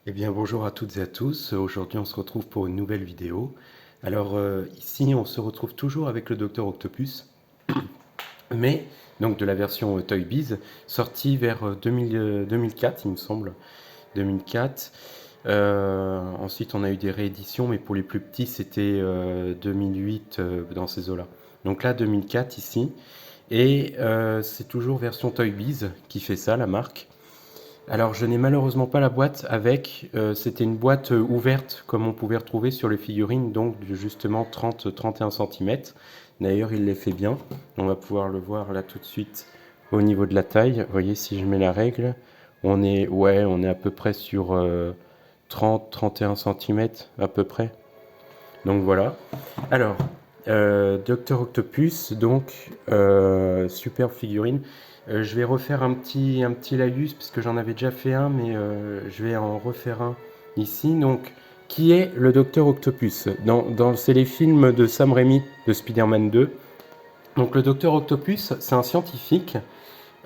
Eh bien bonjour à toutes et à tous, aujourd'hui on se retrouve pour une nouvelle vidéo. Alors ici on se retrouve toujours avec le Docteur Octopus, mais donc de la version Toy Biz, sortie vers 2004 il me semble, 2004. Ensuite on a eu des rééditions, mais pour les plus petits c'était 2008 dans ces eaux-là. Donc là 2004 ici, et c'est toujours version Toy Biz qui fait ça, la marque. Alors, je n'ai malheureusement pas la boîte avec. C'était une boîte ouverte, comme on pouvait retrouver sur les figurines, donc de justement 30-31 cm. D'ailleurs, il les fait bien. On va pouvoir le voir là tout de suite au niveau de la taille. Vous voyez, si je mets la règle, on est à peu près sur 30-31 cm à peu près. Donc voilà. Alors, Docteur Octopus, donc superbe figurine. Je vais refaire un petit laïus parce que j'en avais déjà fait un, mais je vais en refaire un ici. Donc, qui est le Docteur Octopus? C'est les films de Sam Raimi de Spider-Man 2. Donc, le Docteur Octopus, c'est un scientifique.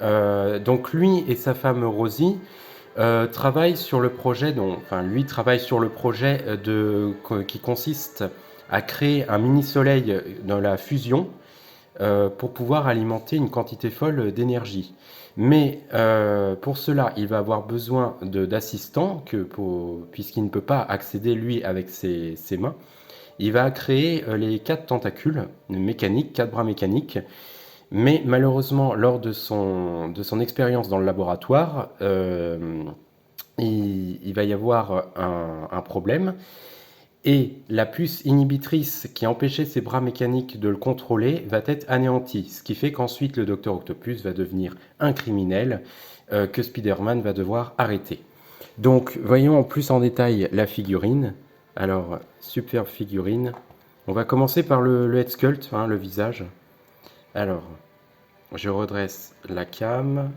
Donc, lui et sa femme Rosie travaillent sur le projet, lui travaille sur le projet qui consiste à créer un mini-soleil dans la fusion pour pouvoir alimenter une quantité folle d'énergie. Mais pour cela, il va avoir besoin d'assistants, puisqu'il ne peut pas accéder lui avec ses mains. Il va créer les 4 tentacules mécaniques, 4 bras mécaniques. Mais malheureusement, lors de son expérience dans le laboratoire, il va y avoir un problème. Et la puce inhibitrice qui empêchait ses bras mécaniques de le contrôler va être anéantie. Ce qui fait qu'ensuite le Docteur Octopus va devenir un criminel que Spider-Man va devoir arrêter. Donc voyons en plus en détail la figurine. Alors, superbe figurine. On va commencer par le head sculpt, hein, le visage. Alors, je redresse la cam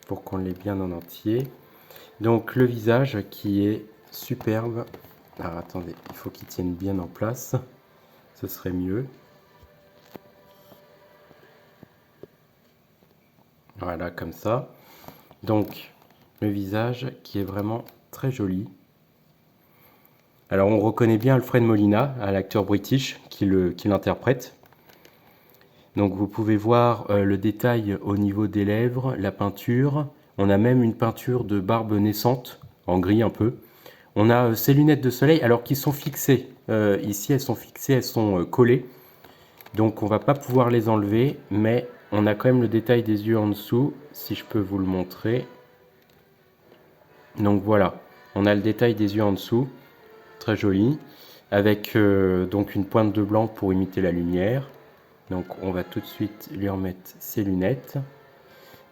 pour qu'on l'ait bien en entier. Donc le visage qui est superbe. Alors attendez, il faut qu'il tienne bien en place. Ce serait mieux. Voilà, comme ça. Donc le visage qui est vraiment très joli. Alors on reconnaît bien Alfred Molina, l'acteur british qui l'interprète. Donc vous pouvez voir le détail au niveau des lèvres, la peinture. On a même une peinture de barbe naissante, en gris un peu. On a ces lunettes de soleil, alors qui sont fixées. Ici, elles sont fixées, elles sont collées. Donc on va pas pouvoir les enlever, mais on a quand même le détail des yeux en dessous, si je peux vous le montrer. Donc voilà, on a le détail des yeux en dessous, très joli, avec donc une pointe de blanc pour imiter la lumière. Donc on va tout de suite lui remettre ses lunettes.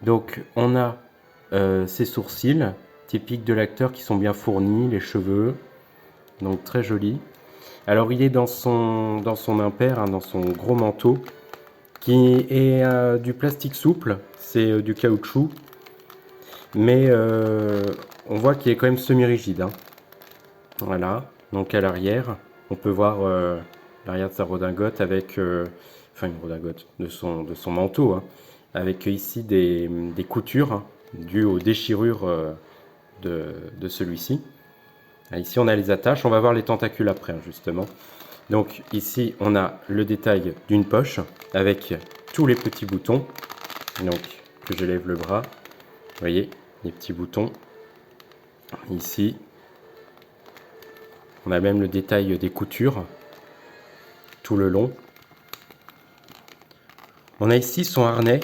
Donc on a ses sourcils, typiques de l'acteur, qui sont bien fournis, les cheveux, donc très joli. Alors il est dans son impair, hein, dans son gros manteau, qui est du plastique souple, c'est du caoutchouc, mais on voit qu'il est quand même semi-rigide, hein. Voilà, donc à l'arrière, on peut voir l'arrière de sa redingote avec, enfin une redingote de son manteau, hein, avec ici des coutures hein, dues aux déchirures de celui-ci. Ici on a les attaches, on va voir les tentacules après, hein, justement. Donc ici on a le détail d'une poche avec tous les petits boutons. Donc que je lève le bras, vous voyez les petits boutons. Ici on a même le détail des coutures tout le long. On a ici son harnais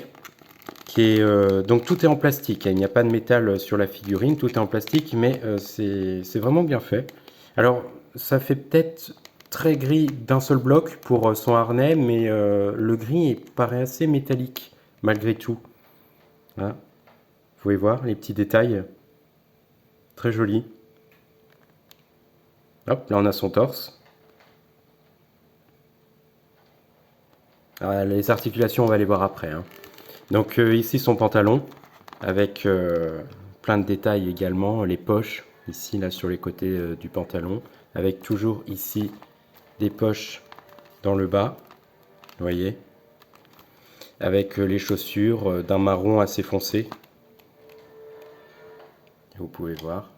qui est donc tout est en plastique, hein. Il n'y a pas de métal sur la figurine, tout est en plastique, mais c'est vraiment bien fait. Alors ça fait peut-être très gris d'un seul bloc pour son harnais, mais le gris paraît assez métallique malgré tout. Hein. Vous pouvez voir les petits détails, très jolis. Hop, là on a son torse. Alors, les articulations, on va les voir après, hein. Donc ici son pantalon, avec plein de détails également, les poches, ici là sur les côtés du pantalon, avec toujours ici des poches dans le bas, vous voyez, avec les chaussures d'un marron assez foncé, vous pouvez voir.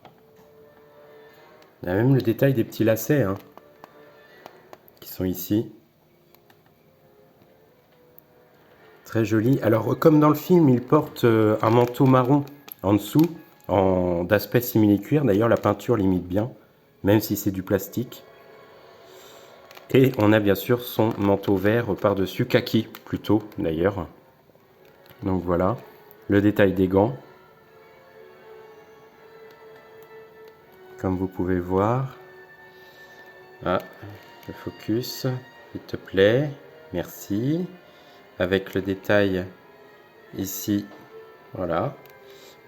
Il y a même le détail des petits lacets hein, qui sont ici. Très joli. Alors, comme dans le film, il porte un manteau marron en dessous, d'aspect simili-cuir. D'ailleurs, la peinture l'imite bien, même si c'est du plastique. Et on a bien sûr son manteau vert par-dessus, kaki plutôt d'ailleurs. Donc voilà, le détail des gants. Comme vous pouvez voir. Ah, le focus, s'il te plaît. Merci. Avec le détail ici, voilà.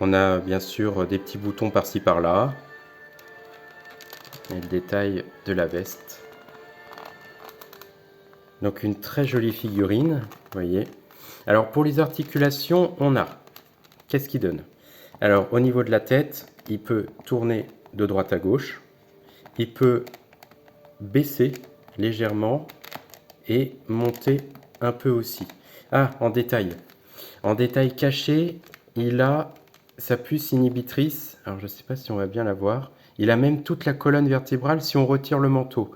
On a bien sûr des petits boutons par-ci par-là. Et le détail de la veste. Donc une très jolie figurine, vous voyez. Alors pour les articulations, on a, qu'est-ce qu'il donne? Alors au niveau de la tête, il peut tourner de droite à gauche. Il peut baisser légèrement et monter un peu aussi. Ah, en détail. En détail caché, il a sa puce inhibitrice. Alors je ne sais pas si on va bien la voir. Il a même toute la colonne vertébrale si on retire le manteau.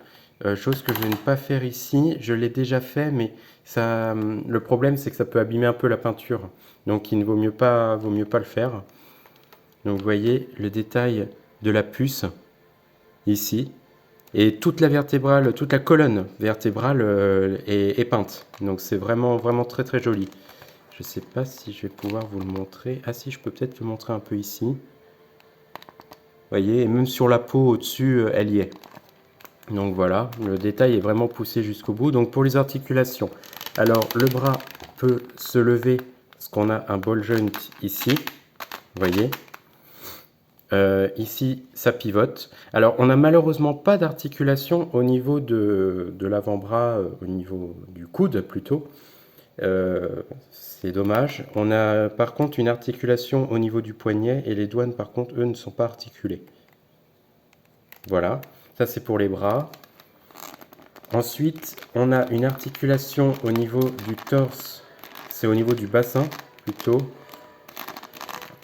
Chose que je vais ne pas faire ici. Je l'ai déjà fait, mais ça, le problème c'est que ça peut abîmer un peu la peinture. Donc il ne vaut mieux pas le faire. Donc vous voyez le détail de la puce ici. Et toute la vertébrale, toute la colonne vertébrale est peinte. Donc c'est vraiment, vraiment très très joli. Je ne sais pas si je vais pouvoir vous le montrer. Ah si, je peux peut-être le montrer un peu ici. Vous voyez, et même sur la peau au-dessus, elle y est. Donc voilà, le détail est vraiment poussé jusqu'au bout. Donc pour les articulations, alors le bras peut se lever parce qu'on a un ball joint ici. Vous voyez. Ici, ça pivote. Alors, on n'a malheureusement pas d'articulation au niveau de l'avant-bras, au niveau du coude plutôt. C'est dommage. On a par contre une articulation au niveau du poignet et les doigts, par contre, eux, ne sont pas articulés. Voilà, ça c'est pour les bras. Ensuite, on a une articulation au niveau du torse, c'est au niveau du bassin plutôt.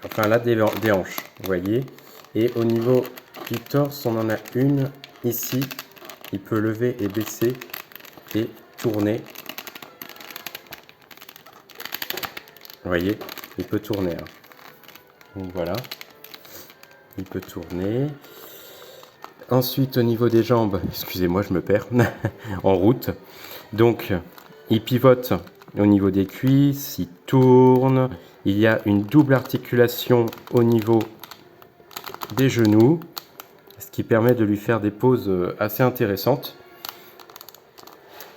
Enfin là, des hanches, vous voyez. Et au niveau du torse, on en a une ici. Il peut lever et baisser et tourner. Vous voyez, il peut tourner. Hein. Donc voilà, il peut tourner. Ensuite, au niveau des jambes, excusez-moi, je me perds, en route. Donc, il pivote au niveau des cuisses, il tourne. Il y a une double articulation au niveau des genoux, ce qui permet de lui faire des poses assez intéressantes.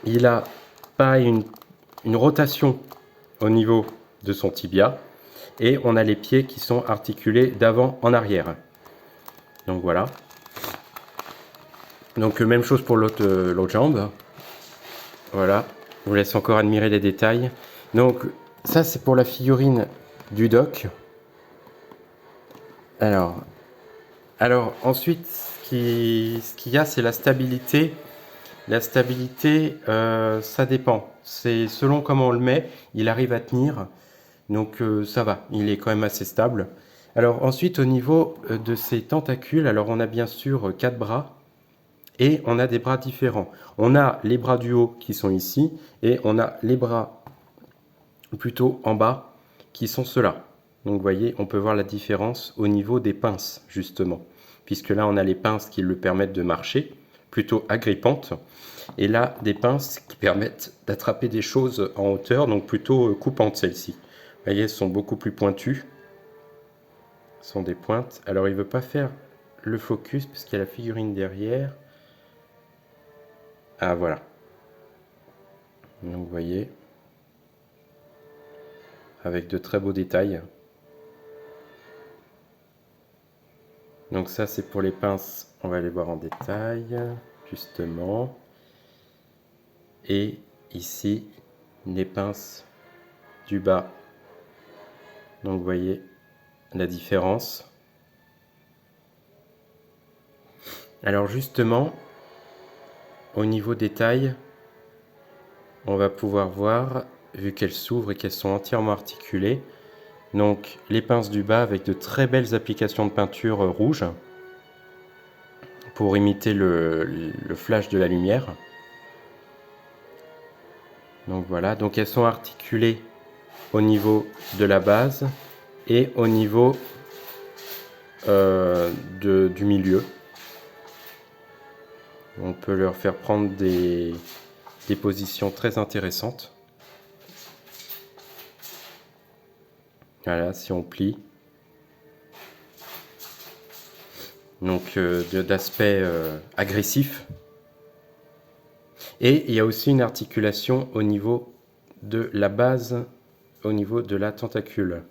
Il a pareil une rotation au niveau de son tibia et on a les pieds qui sont articulés d'avant en arrière. Donc voilà. Donc même chose pour l'autre jambe. Voilà. Je vous laisse encore admirer les détails. Donc ça c'est pour la figurine du doc. Alors ensuite ce qu'il y a c'est la stabilité. La stabilité, ça dépend. C'est selon comment on le met, il arrive à tenir. Donc ça va, il est quand même assez stable. Alors ensuite au niveau de ses tentacules, alors on a bien sûr 4 bras et on a des bras différents. On a les bras du haut qui sont ici et on a les bras plutôt en bas qui sont ceux-là. Donc vous voyez, on peut voir la différence au niveau des pinces justement. Puisque là on a les pinces qui le permettent de marcher, plutôt agrippantes. Et là des pinces qui permettent d'attraper des choses en hauteur, donc plutôt coupantes celles-ci. Vous voyez, elles sont beaucoup plus pointues. Ce sont des pointes. Alors il ne veut pas faire le focus parce qu'il y a la figurine derrière. Ah voilà. Donc vous voyez, avec de très beaux détails. Donc ça c'est pour les pinces, on va les voir en détail, justement. Et ici, les pinces du bas. Donc vous voyez la différence. Alors justement, au niveau des tailles, on va pouvoir voir, vu qu'elles s'ouvrent et qu'elles sont entièrement articulées, donc les pinces du bas avec de très belles applications de peinture rouge, pour imiter le flash de la lumière. Donc voilà, donc elles sont articulées au niveau de la base et au niveau du milieu. On peut leur faire prendre des positions très intéressantes. Voilà, si on plie. Donc d'aspect agressif. Et il y a aussi une articulation au niveau de la base, au niveau de la tentacule,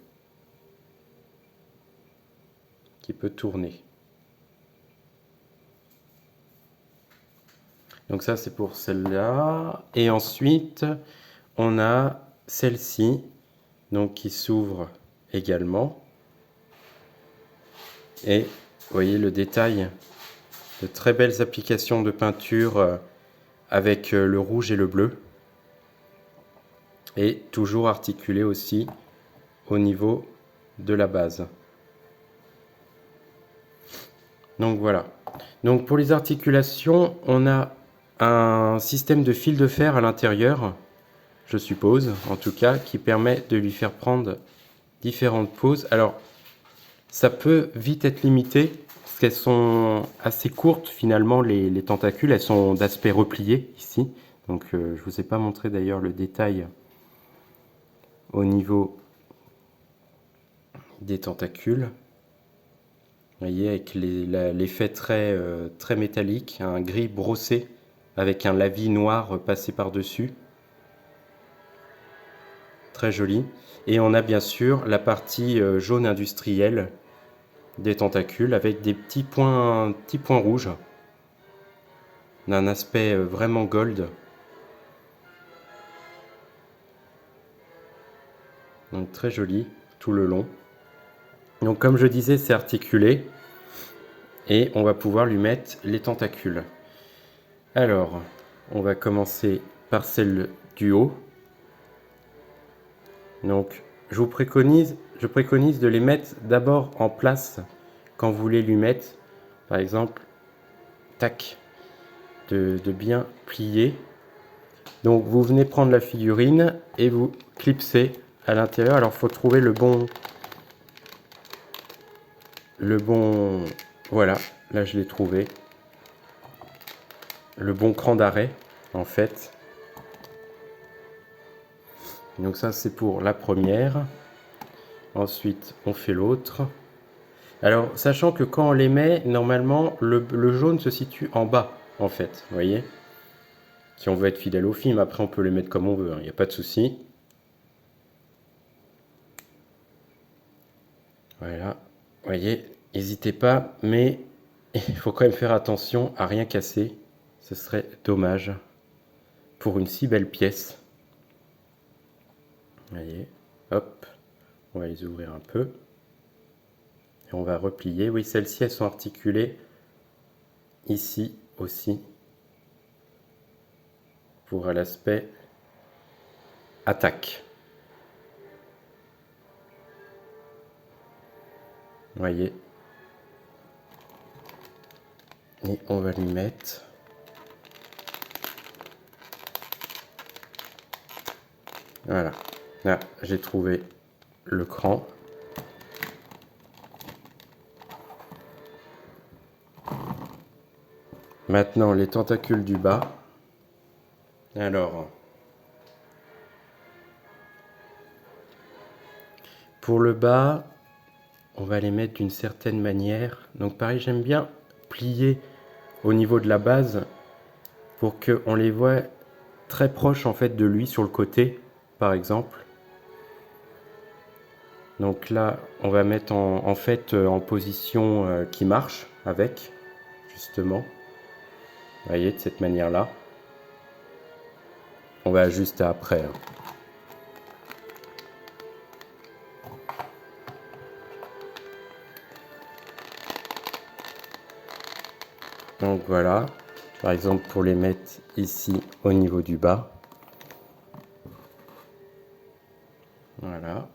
qui peut tourner. Donc ça c'est pour celle-là. Et ensuite on a celle-ci, donc qui s'ouvre également. Et vous voyez le détail, de très belles applications de peinture avec le rouge et le bleu. Et toujours articulé aussi au niveau de la base. Donc voilà. Donc pour les articulations, on a un système de fil de fer à l'intérieur, je suppose, en tout cas, qui permet de lui faire prendre différentes poses. Alors, ça peut vite être limité, parce qu'elles sont assez courtes finalement, les tentacules, elles sont d'aspect replié ici. Donc je ne vous ai pas montré d'ailleurs le détail au niveau des tentacules. Vous voyez, avec l'effet très, très métallique, un gris brossé avec un lavis noir passé par-dessus. Très joli. Et on a bien sûr la partie jaune industrielle des tentacules avec des petits points rouges d'un aspect vraiment gold. Donc très joli tout le long. Donc comme je disais, c'est articulé et on va pouvoir lui mettre les tentacules. Alors, on va commencer par celle du haut. Donc je préconise de les mettre d'abord en place quand vous voulez lui mettre, par exemple, tac, de bien plier. Donc vous venez prendre la figurine et vous clipsez à l'intérieur. Alors il faut trouver le bon, voilà, là je l'ai trouvé, le bon cran d'arrêt en fait. Donc ça c'est pour la première. Ensuite on fait l'autre. Alors sachant que quand on les met, normalement le jaune se situe en bas en fait, vous voyez. Si on veut être fidèle au film, après on peut les mettre comme on veut, il n'y a pas de souci. Voilà, vous voyez, n'hésitez pas, mais il faut quand même faire attention à rien casser. Ce serait dommage pour une si belle pièce. Vous voyez, hop, on va les ouvrir un peu. Et on va replier. Oui, celles-ci, elles sont articulées ici aussi pour l'aspect attaque. Vous voyez. Et on va lui mettre voilà. Là, j'ai trouvé le cran. Maintenant, les tentacules du bas. Alors, pour le bas, on va les mettre d'une certaine manière. Donc pareil, j'aime bien plier au niveau de la base pour qu'on les voit très proches en fait de lui sur le côté, par exemple. Donc là, on va mettre en fait en position qui marche avec, justement. Vous voyez, de cette manière-là. On va ajuster après. Donc voilà, par exemple pour les mettre ici au niveau du bas. Voilà.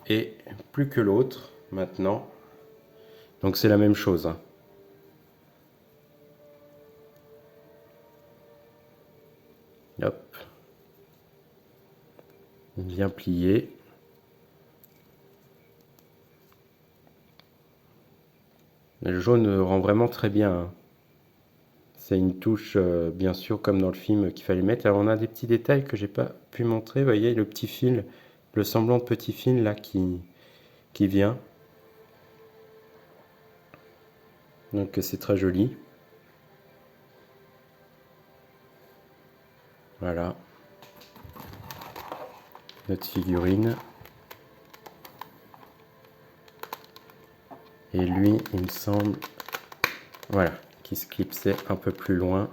Et plus que l'autre maintenant. Donc c'est la même chose. bien plié. Le jaune rend vraiment très bien, hein. C'est une touche, bien sûr, comme dans le film, qu'il fallait mettre. Alors, on a des petits détails que j'ai pas pu montrer. Vous voyez, le petit fil, le semblant de petit fil là qui vient. Donc, c'est très joli. Voilà. Notre figurine. Et lui, il me semble, voilà, qui se clipsait un peu plus loin.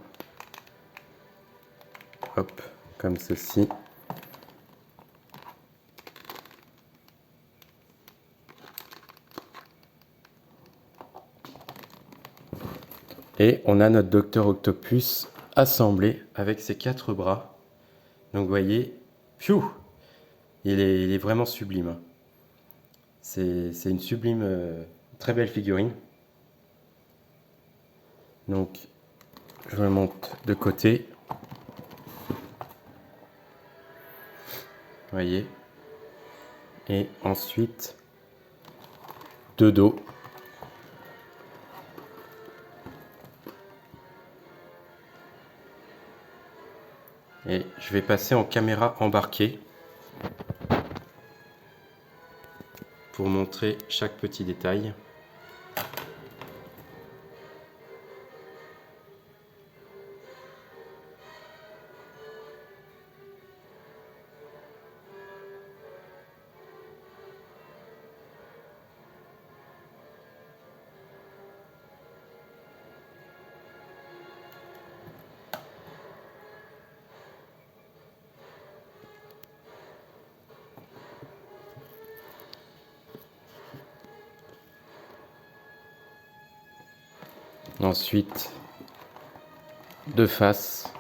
Hop, comme ceci. Et on a notre Docteur Octopus assemblé avec ses 4 bras. Donc vous voyez, pfiou, il est vraiment sublime. C'est une sublime, très belle figurine. Donc je le monte de côté. Vous voyez. Et ensuite, de dos. Et je vais passer en caméra embarquée pour montrer chaque petit détail. Ensuite, de face.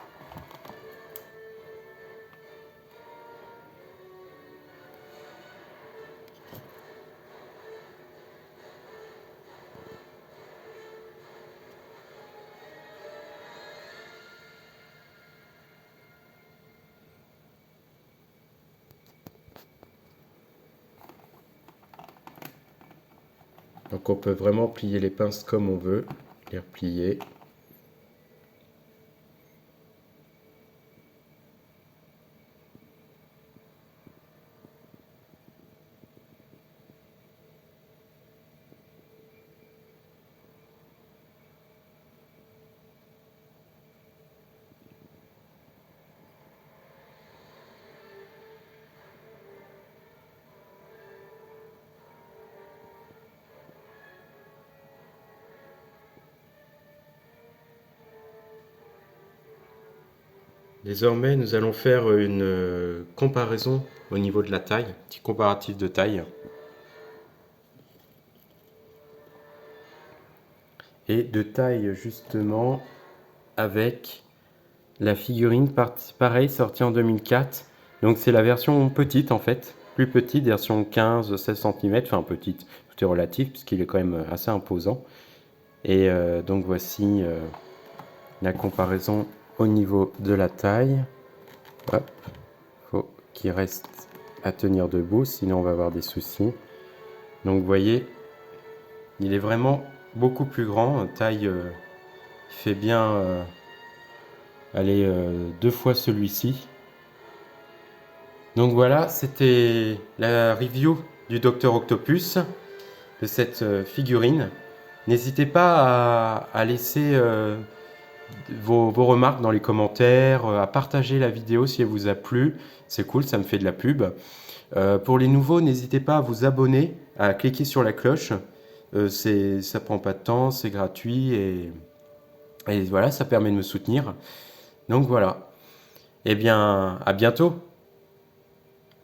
Donc on peut vraiment plier les pinces comme on veut, les replier. Désormais, nous allons faire une comparaison au niveau de la taille, petit comparatif de taille. Et de taille justement avec la figurine pareil sortie en 2004. Donc c'est la version petite en fait, plus petite, version 15-16 cm, enfin petite, tout est relatif puisqu'il est quand même assez imposant. Et donc voici la comparaison au niveau de la taille. Hop, faut qu'il reste à tenir debout, sinon on va avoir des soucis. Donc vous voyez, il est vraiment beaucoup plus grand, taille il fait bien allez, 2 fois celui-ci. Donc voilà, c'était la review du Docteur Octopus, de cette figurine. N'hésitez pas à laisser vos remarques dans les commentaires, à partager la vidéo si elle vous a plu. C'est cool, ça me fait de la pub. Pour les nouveaux, n'hésitez pas à vous abonner, à cliquer sur la cloche. Ça prend pas de temps, c'est gratuit et voilà, ça permet de me soutenir. Donc voilà. Eh bien, à bientôt.